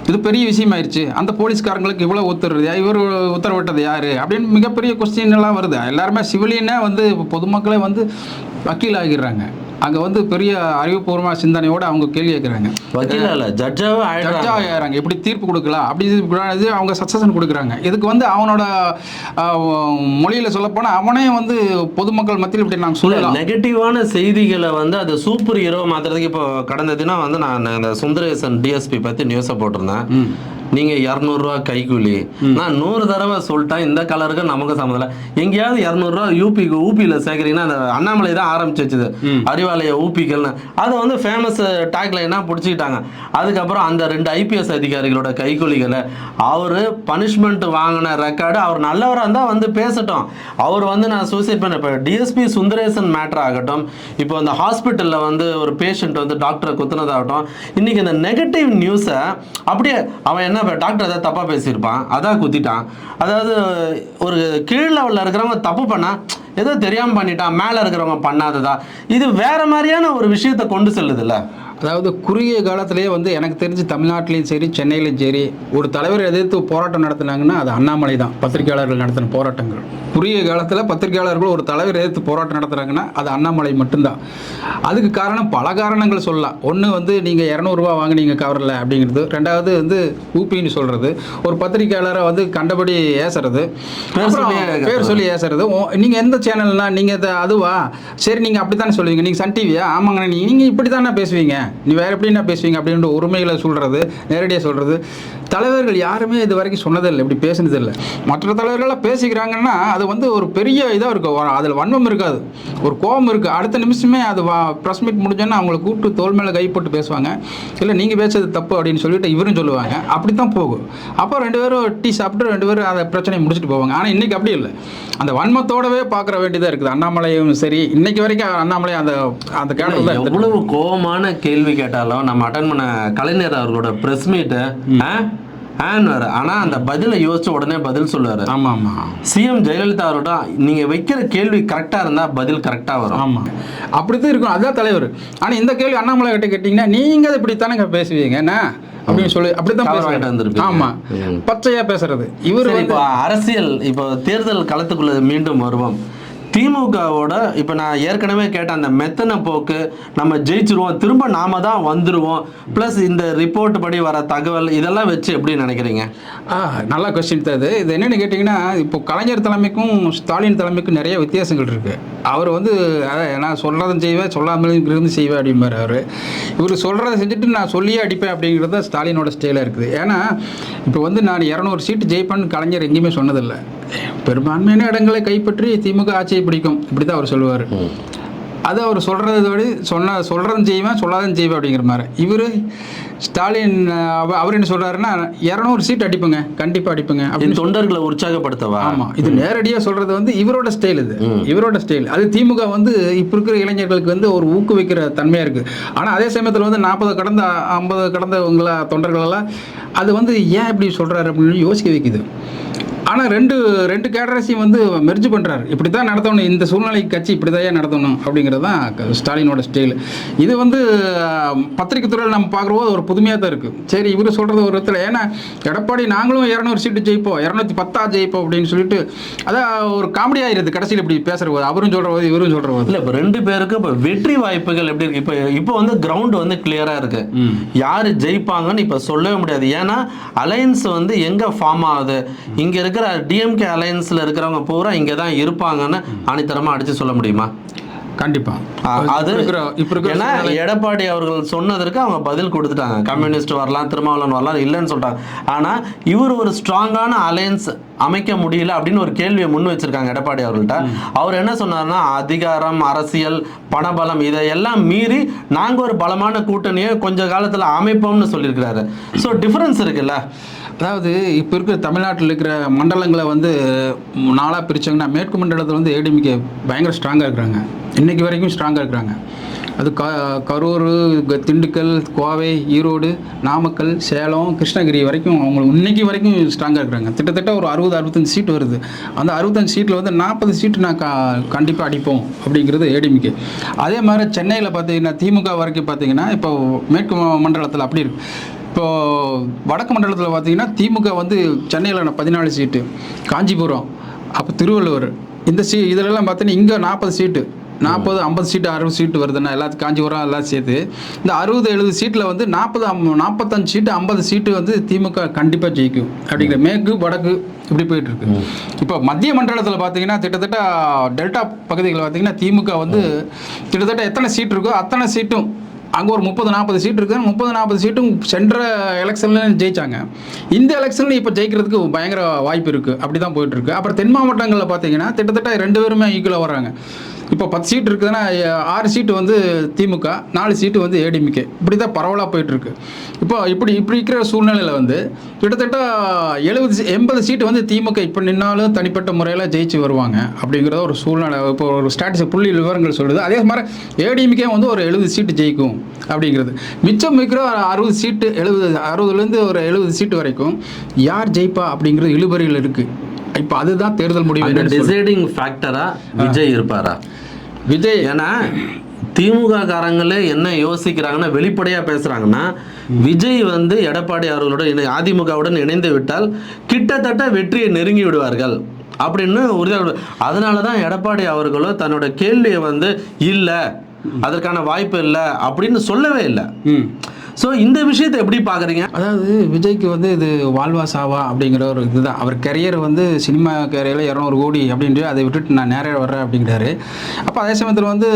இது பெரிய விஷயமாயிருச்சு, அந்த போலீஸ்காரங்களுக்கு இவ்வளோ இவர் உத்தரவிட்டது யார் அப்படின்னு மிகப்பெரிய கொஸ்டின் எல்லாம் வருது. எல்லாருமே சிவிலியனே வந்து பொதுமக்களே வந்து வக்கீல் ஆகிடுறாங்க. அங்கே வந்து பெரிய அறிவுபூர்வமான சிந்தனையோடு அவங்க கேள்வி கேட்குறாங்க. ஜட்ஜாக ஆகிறாங்க, எப்படி தீர்ப்பு கொடுக்கலாம் அப்படி அவங்க சக்சஷன் கொடுக்குறாங்க. இதுக்கு வந்து அவனோட மொழியில் சொல்லப்போனால் அவனே வந்து பொதுமக்கள் மத்தியில் இப்படி நாங்கள் சொல்லலாம். நெகட்டிவான செய்திகளை வந்து அது சூப்பர் ஹீரோ மாற்றுறதுக்கு இப்போ கடந்த தினம் வந்து நான் இந்த சுந்தரேசன் டிஎஸ்பி பற்றி நியூஸை போட்டிருந்தேன். நீங்கள் 200 கைக்கூலி. நான் 100 தடவை சொல்லிட்டேன், இந்த கலருக்கு நமக்கு சம்மந்தம் இல்லை. எங்கேயாவது 200 ஊபியில் சேர்க்குறீங்கன்னா அந்த அண்ணாமலை தான் ஆரம்பிச்சு வச்சுது அறிவாலய ஊபிக்கள்னு. அதை வந்து ஃபேமஸ் டேக்லைனாக பிடிச்சிக்கிட்டாங்க. அதுக்கப்புறம் அந்த 2 IPS அதிகாரிகளோட கைக்கூலிகளை அவர் பனிஷ்மெண்ட் வாங்கின ரெக்கார்டு, அவர் நல்லவராக இருந்தால் வந்து பேசட்டும். அவர் வந்து நான் சூசைட் பண்ண இப்போ DSP சுந்தரேசன் மேட்டர் ஆகட்டும், இப்போ அந்த ஹாஸ்பிட்டலில் வந்து ஒரு பேஷண்ட் வந்து டாக்டரை குத்துனதாகட்டும், இன்னைக்கு இந்த நெகட்டிவ் நியூஸை அப்படியே அவன் என்ன டாக்டர் ஏதாவது தப்பாக பேசியிருப்பான், அதான் குத்திட்டான். அதாவது ஒரு கீழ் லெவலில் இருக்கிறவங்க தப்பு பண்ணா ஏதோ தெரியாமல் பண்ணிட்டான், மேலே இருக்கிறவங்க பண்ணாததா, இது வேற மாதிரியான ஒரு விஷயத்தை கொண்டு செல்லுதுல்ல. அதாவது குறுகிய காலத்திலேயே வந்து எனக்கு தெரிஞ்சு தமிழ்நாட்டிலையும் சரி சென்னையிலையும் சரி ஒரு தலைவர் எதிர்த்து போராட்டம் நடத்தினாங்கன்னா அது அண்ணாமலை தான். பத்திரிகையாளர்கள் நடத்தின போராட்டங்கள் குறுகிய காலத்தில் பத்திரிகையாளர்கள் ஒரு தலைவர் எதிர்த்து போராட்டம் நடத்துகிறாங்கன்னா அது அண்ணாமலை மட்டும்தான். அதுக்கு காரணம் பல காரணங்கள் சொல்லலாம். ஒன்று வந்து நீங்கள் 200 ரூபா வாங்கினீங்க கவரில் அப்படிங்கிறது, ரெண்டாவது வந்து ஊப்பின்னு சொல்கிறது, ஒரு பத்திரிகையாளரை வந்து கண்டபடி ஏசுறது, பேர் சொல்லி ஏசுறது. நீங்கள் எந்த சேனல்னா நீங்கள் அதுவா சரி நீங்கள் அப்படி தானே சொல்லுவீங்க, நீங்கள் சன் டிவியா, ஆமாங்க நீங்கள் இப்படி தானே பேசுவீங்க, நீ வேறு எப்படின்னா பேசுவீங்க அப்படின்ற உரிமைகளை சொல்கிறது, நேரடியாக சொல்கிறது. தலைவர்கள் யாருமே இது வரைக்கும் சொன்னதில்லை, இப்படி பேசுனதில்லை. மற்ற தலைவர்களாக பேசிக்கிறாங்கன்னா அது வந்து ஒரு பெரிய இதாக இருக்கும், அதில் வன்மம் இருக்காது, ஒரு கோபம் இருக்குது. அடுத்த நிமிஷமே அது ப்ரெஸ் மீட் முடிஞ்சோன்னா அவங்களை கூப்பிட்டு தோல் மேலே கை போட்டு பேசுவாங்க, இல்லை நீங்கள் பேசுறது தப்பு அப்படின்னு சொல்லிட்டு இவரும் சொல்லுவாங்க. அப்படி தான் போகும். அப்போ 2 பேரும் டீ சாப்பிட்டு 2 பேரும் அந்த பிரச்சனையை முடிச்சுட்டு போவாங்க. ஆனால் இன்றைக்கி அப்படி இல்லை, அந்த வன்மத்தோடவே பார்க்குற வேண்டியதாக இருக்குது. அண்ணாமலையும் சரி இன்னைக்கு வரைக்கும் அண்ணாமலை அந்த அந்த கேட்டல் எவ்வளவு கோபமான கேள்வி கேட்டாலும் நம்ம அட்டன் பண்ண கலைஞர் அவர்களோட ப்ரெஸ் மீட்டு ஆனா அந்த பதிலை யோசிச்ச உடனே பதில் சொல்லுவாரு. ஆமா ஆமா. சிஎம் ஜெயலலிதா அவரோட நீங்க வைக்கிற கேள்வி கரெக்டா இருந்தா பதில் கரெக்டா வரும். ஆமா அப்படித்தான் இருக்கும், அதுதான் தலைவர். ஆனா இந்த கேள்வி அண்ணாமலை கிட்ட கேட்டீங்கன்னா நீங்க இப்படித்தானே பேசுவீங்க என்ன அப்படின்னு சொல்லி அப்படித்தான் பேசுவாங்க. ஆமா பச்சையா பேசுறது இவரு. இப்போ அரசியல் இப்போ தேர்தல் களத்துக்குள்ள மீண்டும் வருவோம். திமுகவோட இப்போ நான் ஏற்கனவே கேட்ட அந்த மெத்தனை போக்கு, நம்ம ஜெயிச்சிருவோம், திரும்ப நாம தான் வந்துடுவோம், ப்ளஸ் இந்த ரிப்போர்ட் படி வர தகவல் இதெல்லாம் வச்சு எப்படி நினைக்கிறீங்க? நல்ல கொஸ்டின் தான் இது. இது என்னென்னு கேட்டிங்கன்னா, இப்போ கலைஞர் தலைமைக்கும் ஸ்டாலின் தலைமைக்கும் நிறைய வித்தியாசங்கள் இருக்குது. அவர் வந்து நான் சொல்கிறதும் செய்வேன், சொல்லாமலும் இருந்து செய்வேன் அப்படிம்பார் அவர். இவர் சொல்கிறத செஞ்சுட்டு நான் சொல்லியே அடிப்பேன் அப்படிங்கிறது தான் ஸ்டாலினோட ஸ்டைலாக இருக்குது. ஏன்னா இப்போ வந்து நான் 200 சீட்டு ஜெயிப்பேன்னு கலைஞர் எங்கேயுமே சொன்னதில்லை. பெரும்பான்மையான இடங்களை கைப்பற்றி திமுக ஆட்சியை பிடிக்கும், இப்படி தான் அவர் சொல்லுவார். அது அவர் சொல்கிறதோடு சொல்கிறதும் செய்வேன், சொல்லாதும் செய்வேன் அப்படிங்கிற மாதிரி. இவர் ஸ்டாலின் அவர் என்ன சொல்கிறாருன்னா 200 சீட் அடிப்புங்க, கண்டிப்பாக அடிப்புங்க அப்படின்னு தொண்டர்களை உற்சாகப்படுத்தவா. ஆமாம், இது நேரடியாக சொல்கிறது வந்து இவரோட ஸ்டைல், இது இவரோட ஸ்டைல். அது திமுக வந்து இப்போ இருக்கிற இளைஞர்களுக்கு வந்து ஒரு ஊக்குவிக்கிற தன்மையாக இருக்குது. ஆனால் அதே சமயத்தில் வந்து 40 கடந்த 50 கடந்தவங்களா தொண்டர்களெல்லாம் அது வந்து ஏன் இப்படி சொல்கிறாரு அப்படின்னு யோசிக்க வைக்குது. ஆனால் ரெண்டு கேடரஸையும் வந்து மெர்ஜ் பண்ணுறாரு. இப்படி தான் நடத்தணும், இந்த சூழ்நிலைக்கு கட்சி இப்படி தான் நடத்தணும் அப்படிங்கிறது தான் ஸ்டாலினோட ஸ்டைல். இது வந்து பத்திரிகை துறையில் நம்ம பார்க்குறபோது ஒரு புதுமையாக தான் இருக்குது. சரி இவர் சொல்கிறது ஒரு இடத்துல, ஏன்னா எடப்பாடி நாங்களும் 200 சீட்டு ஜெயிப்போம், 210 ஜெயிப்போம் அப்படின்னு சொல்லிட்டு அதான் ஒரு காமெடி ஆகிடுது கடைசியில் இப்படி பேசுகிற போது, அவரும் சொல்கிற போது இவரும் சொல்கிற போது. இல்லை இப்போ 2 பேருக்கு இப்போ வெற்றி வாய்ப்புகள் எப்படி இருக்குது? இப்போ வந்து கிரவுண்டு வந்து கிளியராக இருக்குது, யார் ஜெயிப்பாங்கன்னு இப்போ சொல்லவே முடியாது. ஏன்னா அலையன்ஸ் வந்து எங்கே ஃபார்ம் ஆகுது, இங்கே இருக்கிற டிஎம்கே அலையன்ஸ்ல இருக்கிறவங்க பூரா இங்க தான் இருப்பாங்கன்னு ஆணித்தரமா அடிச்சு சொல்ல முடியுமா? கண்டிப்பா. அது ஏன்னா எடப்பாடி அவர்கள் சொன்னதற்கு அவங்க பதில் கொடுத்துட்டாங்க, கம்யூனிஸ்ட் வரலாம், திருமாவளவன் வரலாம் இல்லைன்னு சொல்றாங்க. ஆனா இவர் ஒரு ஸ்ட்ராங்கான அலையன்ஸ் அமைக்க முடியல அப்படின்னு ஒரு கேள்வியை முன் வச்சிருக்காங்க எடப்பாடி அவர்கள்ட்ட. அவர் என்ன சொன்னார்னா, அதிகாரம், அரசியல், பணபலம் இதையெல்லாம் மீறி நாங்க ஒரு பலமான கூட்டணியை கொஞ்ச காலத்துல அமைப்போம்னு சொல்லியிருக்கிறாரு. ஸோ டிஃபரன்ஸ் இருக்குல்ல. அதாவது இப்போ இருக்கிற தமிழ்நாட்டில் இருக்கிற மண்டலங்களை வந்து 4ஆக பிரித்தாங்கன்னா, மேற்கு மண்டலத்தில் வந்து ஏடிஎம்கே பயங்கர ஸ்ட்ராங்காக இருக்கிறாங்க, இன்றைக்கி வரைக்கும் ஸ்ட்ராங்காக இருக்கிறாங்க. அது கரூர், திண்டுக்கல், கோவை, ஈரோடு, நாமக்கல், சேலம், கிருஷ்ணகிரி வரைக்கும் அவங்க இன்னைக்கு வரைக்கும் ஸ்ட்ராங்காக இருக்கிறாங்க. கிட்டத்தட்ட ஒரு 60-65 சீட்டு வருது. அந்த 65 சீட்டில் வந்து 40 சீட்டு நான் கண்டிப்பாக அடிப்போம் அப்படிங்கிறது ஏடிஎம்கே. அதே மாதிரி சென்னையில் பார்த்தீங்கன்னா திமுக வரைக்கும் பார்த்தீங்கன்னா இப்போ மேற்கு மண்டலத்தில் அப்படி இருக்குது. இப்போது வடக்கு மண்டலத்தில் பார்த்தீங்கன்னா திமுக வந்து சென்னையில் 14 சீட்டு, காஞ்சிபுரம், அப்போ திருவள்ளூர், இந்த இதிலெல்லாம் பார்த்தீங்கன்னா இங்கே 40 சீட்டு, 40-50 சீட்டு 60 சீட்டு வருதுன்னா எல்லாத்துக்கும் காஞ்சிபுரம் எல்லாம் சேர்த்து இந்த 60-70 சீட்டில் வந்து 40-45 சீட்டு 50 சீட்டு வந்து திமுக கண்டிப்பாக ஜெயிக்கும் அப்படிங்கிற மேற்கு வடக்கு இப்படி போயிட்டுருக்கு. இப்போ மத்திய மண்டலத்தில் பார்த்தீங்கன்னா கிட்டத்தட்ட டெல்டா பகுதிகளில் பார்த்தீங்கன்னா திமுக வந்து கிட்டத்தட்ட எத்தனை சீட் இருக்கோ அத்தனை சீட்டும் அங்கே ஒரு 30-40 சீட் இருக்குது. 30-40 சீட்டும் சென்ற எலெக்ஷனில் ஜெயிச்சாங்க. இந்த எலெக்ஷனில் இப்போ ஜெயிக்கிறதுக்கு பயங்கர வாய்ப்பு இருக்குது. அப்படி தான் போயிட்டுருக்கு. அப்புறம் தென் மாவட்டங்களில் பார்த்தீங்கன்னா கிட்டத்தட்ட 2 பேருமே ஈக்குவலாக வர்றாங்க. இப்போ 10 சீட் இருக்குதுன்னா 6 சீட்டு வந்து திமுக, 4 சீட்டு வந்து ஏடிஎம்கே. இப்படி தான் பரவலாக போயிட்டுருக்கு. இப்போ இப்படி இருக்கிற சூழ்நிலையில் வந்து கிட்டத்தட்ட 70-80 சீட்டு வந்து திமுக இப்போ நின்னாலும் தனிப்பட்ட முறையில் ஜெயிச்சு வருவாங்க அப்படிங்கிறத ஒரு சூழ்நிலை இப்போ ஒரு ஸ்டாட்டிஸ்டிக் புள்ளி விவரங்கள் சொல்லுது. அதே மாதிரி ஏடிஎம்கே வந்து ஒரு 70 சீட்டு ஜெயிக்கும் அப்படிங்கிறது. மிச்சம் இருக்கிற 60 சீட்டு 60லேருந்து ஒரு 70 சீட்டு வரைக்கும் யார் ஜெயிப்பா அப்படிங்கிறது இழுபறியில் இருக்குது. இப்போ அதுதான் தேர்தல் முடிவு. டிசைடிங் ஃபேக்டரா விஜய் இருப்பாரா? விஜய் ஏன்னா திமுக காரங்களே என்ன யோசிக்கிறாங்கன்னா, வெளிப்படையாக பேசுகிறாங்கன்னா, விஜய் வந்து எடப்பாடி அவர்களோட அதிமுகவுடன் இணைந்து விட்டால் கிட்டத்தட்ட வெற்றியை நெருங்கி விடுவார்கள் அப்படின்னு உறுதியாக. அதனால தான் எடப்பாடி அவர்களோ தன்னோட கேள்வியை வந்து இல்லை, அதற்கான வாய்ப்பு இல்லை அப்படின்னு சொல்லவே இல்லை. ஸோ இந்த விஷயத்தை எப்படி பார்க்குறீங்க? அதாவது விஜய்க்கு வந்து இது வாழ்வா சாவா அப்படிங்கிற ஒரு இதுதான். அவர் கரியர் வந்து சினிமா கேரியரில் 200 கோடி அப்படின்ட்டு அதை விட்டுட்டு நான் நேராக வர்றேன் அப்படிங்கிறாரு. அப்போ அதே சமயத்தில் வந்து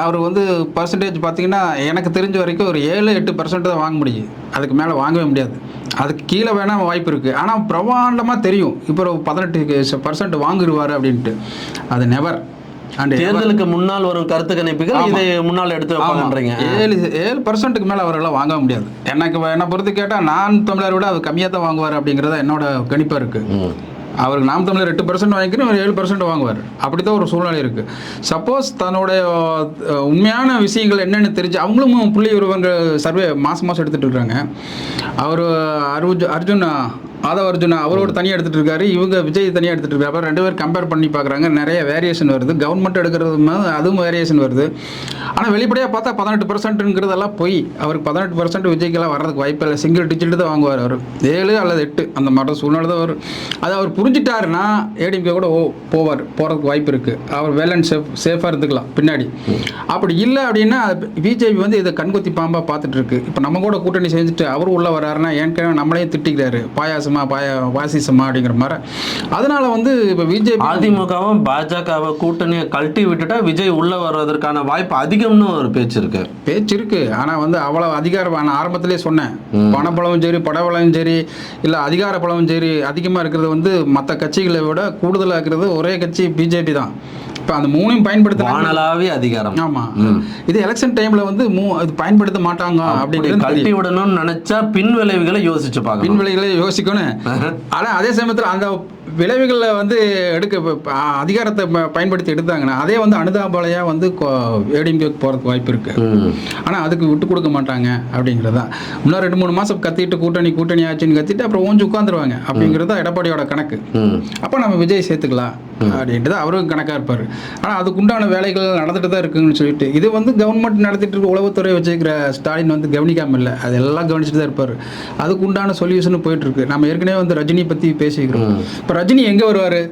அவர் வந்து பர்சன்டேஜ் பார்த்தீங்கன்னா எனக்கு தெரிஞ்ச வரைக்கும் ஒரு 7-8% தான் வாங்க முடியும். அதுக்கு மேலே வாங்கவே முடியாது. அதுக்கு கீழே வேணால் வாய்ப்பு இருக்குது. ஆனால் பிரமாண்டமாக தெரியும் இப்போ ஒரு 18% வாங்கிடுவார் அப்படின்ட்டு. அது நெவர். தேர்தலுக்கு முன்னால் வரும் கருத்து கணிப்புகள் இதை முன்னால் எடுத்து வைப்பாங்கன்றீங்க. 7% மேலே அவரெல்லாம் வாங்க முடியாது. என்னை பொறுத்து கேட்டால் நான் தமிழரை விட அது கம்மியாக தான் வாங்குவார் அப்படிங்கிறத என்னோட கணிப்பாக இருக்குது. அவருக்கு நாம் தமிழர் 8% வாங்கிக்கணும், ஒரு 7% வாங்குவார். அப்படி தான் ஒரு சூழ்நிலை இருக்குது. சப்போஸ் தன்னுடைய உண்மையான விஷயங்கள் என்னென்னு தெரிஞ்சு அவங்களும் புள்ளி விவரங்கள் சர்வே மாதம் எடுத்துகிட்டு இருக்காங்க. அவர் அர்ஜுனா அவரோட தனியாக எடுத்துகிட்டு இருக்காரு, இவங்க விஜய் தனியாக எடுத்துகிட்டு இருக்காரு. அப்புறம் 2 பேர் கம்பேர் பண்ணி பார்க்குறாங்க. நிறைய வேரியேஷன் வருது. கவர்மெண்ட் எடுக்கிறது அதுவும் வேரியேஷன் வருது. ஆனால் வெளிப்படையாக பார்த்தா 18%ங்கிறதெல்லாம் போய் அவருக்கு 18% விஜய்க்கெல்லாம் வர்றதுக்கு வாய்ப்பு இல்லை. சிங்கிள் டிஜிட் தான் வாங்குவார். அவர் 7 அல்லது 8 அந்த மாதிரி சூழ்நிலை தான் வரும். அதை அவர் புரிஞ்சிட்டாருன்னா ஏடிஎம்கே கூட போகிறதுக்கு வாய்ப்பு இருக்குது. அவர் வெல் அண்ட் சேஃபாக இருந்துக்கலாம் பின்னாடி. அப்படி இல்லை அப்படின்னா பிஜேபி வந்து இதை கண்கொத்தி பாம்பாக பார்த்துட்டு இருக்கு. இப்போ நம்ம கூட கூட்டணி செஞ்சுட்டு அவரும் உள்ளே வர்றாருன்னா ஏற்கனவே நம்மளையும் திட்டிக்கிறாரு, பாசிசமா அப்படிங்கிற மாதிரி. அதனால வந்து இப்போ பிஜேபி அதிமுகவும் பாஜகவை கூட்டணியை கழட்டி விட்டுட்டா விஜய் உள்ள வர்றதற்கான வாய்ப்பு அதிகம்னு ஒரு பேச்சு இருக்கு. ஆனா வந்து அவ்வளவு அதிகாரம் நான் ஆரம்பத்திலே சொன்னேன். பணபலமும் சரி, படபலமும் சரி, இல்ல அதிகார பலமும் சரி அதிகமா இருக்கிறது வந்து மற்ற கட்சிகளை விட கூடுதலா இருக்கிறது ஒரே கட்சி பிஜேபி தான். இப்போ அந்த 3ஐயும் பயன்படுத்த அதிகாரம். ஆமா, இது எலெக்ஷன் டைம்ல வந்து இது பயன்படுத்த மாட்டாங்க அப்படிங்கிறது கழட்டி விடணும்னு நினைச்சா பின் விளைவுகளை யோசிக்கணும். ஆனா அதே சமயத்தில் அந்த விளைவுகளில் வந்து அதிகாரத்தை பயன்படுத்தி எடுத்தாங்கன்னா அதே வந்து அனுதாபாலையாக வந்து ஏடிஎம்கேக்கு போகிறதுக்கு வாய்ப்பு இருக்குது. ஆனால் அதுக்கு விட்டு கொடுக்க மாட்டாங்க அப்படிங்கிறதா. இன்னும் 2-3 மாதம் கத்திட்டு கூட்டணி ஆச்சுன்னு கத்திட்டு அப்புறம் ஓஞ்சி உட்காந்துருவாங்க அப்படிங்கிறது தான் எடப்பாடியோட கணக்கு. அப்போ நம்ம விஜய் சேர்த்துக்கலாம் அப்படின்ட்டு தான் அவரும் கணக்காக இருப்பார். ஆனால் அதுக்குண்டான வேலைகள் நடந்துட்டு தான் இருக்குன்னு சொல்லிட்டு இது வந்து கவர்மெண்ட் நடத்திட்டு இருக்க உளவுத்துறை வச்சுருக்கிற ஸ்டாலின் வந்து கவனிக்காமல் இல்லை, அதெல்லாம் கவனிச்சுட்டு தான் இருப்பார். அதுக்குண்டான சொல்யூஷன் போயிட்டு இருக்கு. நம்ம ஏற்கனவே வந்து ரஜினி பற்றி பேசிக்கிறோம். இப்போ ரஜினி எங்க வருவாரு?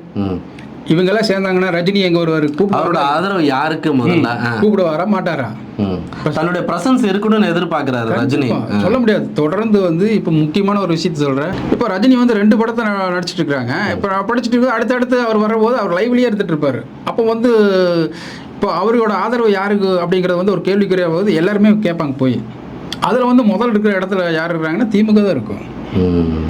இவங்கெல்லாம் சேர்ந்தாங்கன்னா ரஜினி எங்க வருவாரு? அவரோட ஆதரவு யாருக்கு? முதல்ல கூப்பிடுவாரா மாட்டாரா? தன்னுடைய பிரசன்ஸ் இருக்கணும்னு எதிர்பார்க்கிறாரு ரஜினி. சொல்ல முடியாது. தொடர்ந்து வந்து இப்போ முக்கியமான ஒரு விஷயத்த சொல்றேன். இப்போ ரஜினி வந்து 2 படத்தை நடிச்சிட்டு இருக்காங்க. இப்போ படிச்சுட்டு இருக்கு. அடுத்தடுத்து அவர் வரும்போது அவர் லைவ்லயே எடுத்துட்டு இருப்பாரு. அப்போ வந்து இப்போ அவரோட ஆதரவு யாருக்கு அப்படிங்கறது வந்து ஒரு கேள்விக்குறியா போது எல்லாருமே கேட்பாங்க போய். அதில் வந்து முதல் இருக்கிற இடத்துல யார் இருக்கிறாங்கன்னா திமுக தான் இருக்கும்.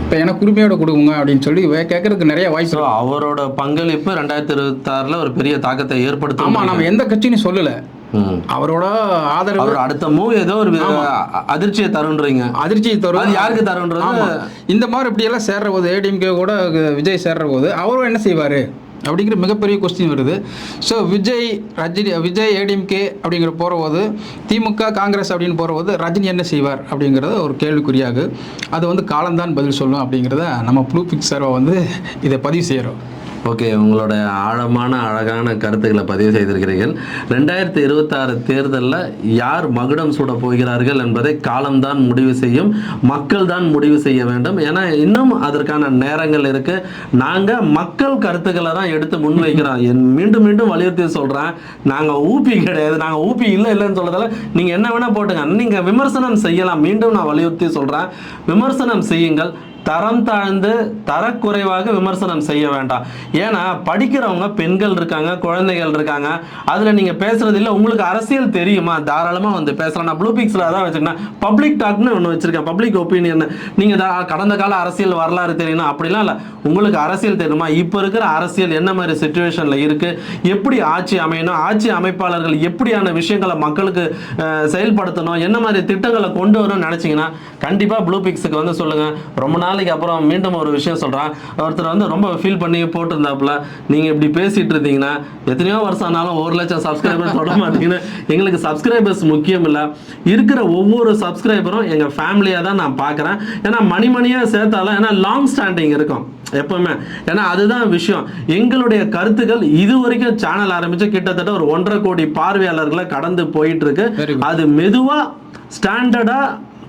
இப்போ எனக்கு உரிமையோட கொடுங்க அப்படின்னு சொல்லி கேட்கறதுக்கு நிறைய வாய்ப்பு. அவரோட பங்களிப்பு 2026 ஒரு பெரிய தாக்கத்தை ஏற்படுத்தும். ஆமா, நம்ம எந்த கட்சின்னு சொல்லல. அவரோட ஆதரவு அடுத்த மூவ் ஏதோ ஒரு அதிர்ச்சியை தருன்றீங்க. அதிர்ச்சியை தரும். யாருக்கு தருன்றது? இந்த மாதிரி இப்படி எல்லாம் சேர்ற போது ஏடிஎம்கே கூட விஜய் சேர்ற போது அவரும் என்ன செய்வாரு அப்படிங்கிற மிகப்பெரிய கொஸ்டின் வருது. ஸோ விஜய் ஏடிஎம்கே அப்படிங்கிற போகிற போது திமுக காங்கிரஸ் அப்படின்னு போகிற போது ரஜினி என்ன செய்வார் அப்படிங்கிறத ஒரு கேள்விக்குறியாகு. அது வந்து காலம்தான் பதில் சொல்லும் அப்படிங்கிறத நம்ம ப்ளூ பிக்சரை வந்து இதை பதிவு செய்கிறோம். ஓகே, உங்களோட ஆழமான அழகான கருத்துக்களை பதிவு செய்திருக்கிறீர்கள். 2026 தேர்தலில் யார் மகுடம் சூட போகிறார்கள் என்பதை காலம்தான் முடிவு செய்யும், மக்கள் தான் முடிவு செய்ய வேண்டும். ஏன்னா இன்னும் அதற்கான நேரங்கள் இருக்கு. நாங்கள் மக்கள் கருத்துக்களை தான் எடுத்து முன்வைக்கிறோம். மீண்டும் மீண்டும் வலியுறுத்தி சொல்கிறேன், நாங்கள் ஊபி கிடையாது. நாங்கள் ஊபி இல்லைன்னு சொல்றதால நீங்கள் என்ன வேணால் போட்டுங்க, நீங்கள் விமர்சனம் செய்யலாம். மீண்டும் நான் வலியுறுத்தி சொல்கிறேன், விமர்சனம் செய்யுங்கள். தரம் தாழ்ந்து தரக்குறைவாக விமர்சனம் செய்ய வேண்டாம். ஏன்னா படிக்கிறவங்க பெண்கள் இருக்காங்க, குழந்தைகள் இருக்காங்க. அதில் நீங்கள் பேசுறது இல்லை. உங்களுக்கு அரசியல் தெரியுமா, தாராளமாக வந்து பேசலாம். நான் ப்ளூ பிக்ஸில் அதான் வச்சுருக்கேன், பப்ளிக் டாக்னு ஒன்று வச்சுருக்கேன், பப்ளிக் ஒப்பீனியன். நீங்கள் கடந்த கால அரசியல் வரலாறு தெரியணும் அப்படிலாம் இல்லை. உங்களுக்கு அரசியல் தெரியுமா, இப்போ இருக்கிற அரசியல் என்ன மாதிரி சுச்சுவேஷனில் இருக்குது, எப்படி ஆட்சி அமையணும், ஆட்சி அமைப்பாளர்கள் எப்படியான விஷயங்களை மக்களுக்கு செயல்படுத்தணும், என்ன மாதிரி திட்டங்களை கொண்டு வரணும்னு நினச்சிங்கன்னா கண்டிப்பாக ப்ளூ பிக்ஸுக்கு வந்து சொல்லுங்கள். ரொம்ப நாளைக்கு அப்புறம் மீண்டும் ஒரு விஷயம் சொல்கிறேன். ஒருத்தர் வந்து ரொம்ப ஃபீல் பண்ணி போட்டிருந்தாப்புல, நீங்கள் இப்படி பேசிகிட்டு இருந்தீங்கன்னா எத்தனையோ வருஷம் ஆனாலும் 1,00,000 சப்ஸ்கிரைபர் தொட மாட்டீங்கன்னு. எங்களுக்கு சப்ஸ்கிரைபர்ஸ் முக்கியம் இல்லை, இருக்கிற ஒவ்வொரு சப்ஸ்கிரைபரும் எங்கள் ஃபேமிலியாக தான் நான் பார்க்குறேன். ஏன்னா மணிமணியாக சேர்த்தாலும் ஏன்னா லாங் ஸ்டாண்டிங் இருக்கும் எப்பவுமே. ஏன்னா அதுதான் விஷயம். எங்களுடைய கருத்துக்கள் இது வரைக்கும் சேனல் ஆரம்பிச்சு கிட்டத்தட்ட ஒரு 1.5 கோடி பார்வையாளர்களை கடந்து போயிட்டு இருக்கு. அது மெதுவா ஸ்டாண்டர்டா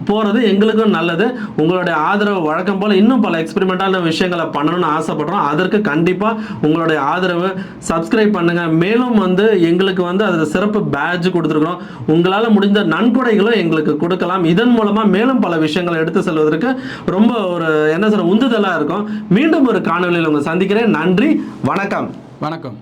போறது எங்களுக்கும் நல்லது. உங்களுடைய ஆதரவு வழக்கம் போல இன்னும் பல எக்ஸ்பெரிமெண்டான விஷயங்களை பண்ணணும்னு ஆசைப்படுறோம். அதற்கு கண்டிப்பா உங்களுடைய ஆதரவு, சப்ஸ்கிரைப் பண்ணுங்க. மேலும் வந்து எங்களுக்கு வந்து அதுல சிறப்பு பேட்ஜ் கொடுத்துருக்கோம். உங்களால முடிந்த நன்கொடைகளும் எங்களுக்கு கொடுக்கலாம். இதன் மூலமா மேலும் பல விஷயங்களை எடுத்து செல்வதற்கு ரொம்ப ஒரு என்ன சொல்ற உந்துதலா இருக்கும். மீண்டும் ஒரு காணொலியில் உங்களை சந்திக்கிறேன். நன்றி, வணக்கம். வணக்கம்.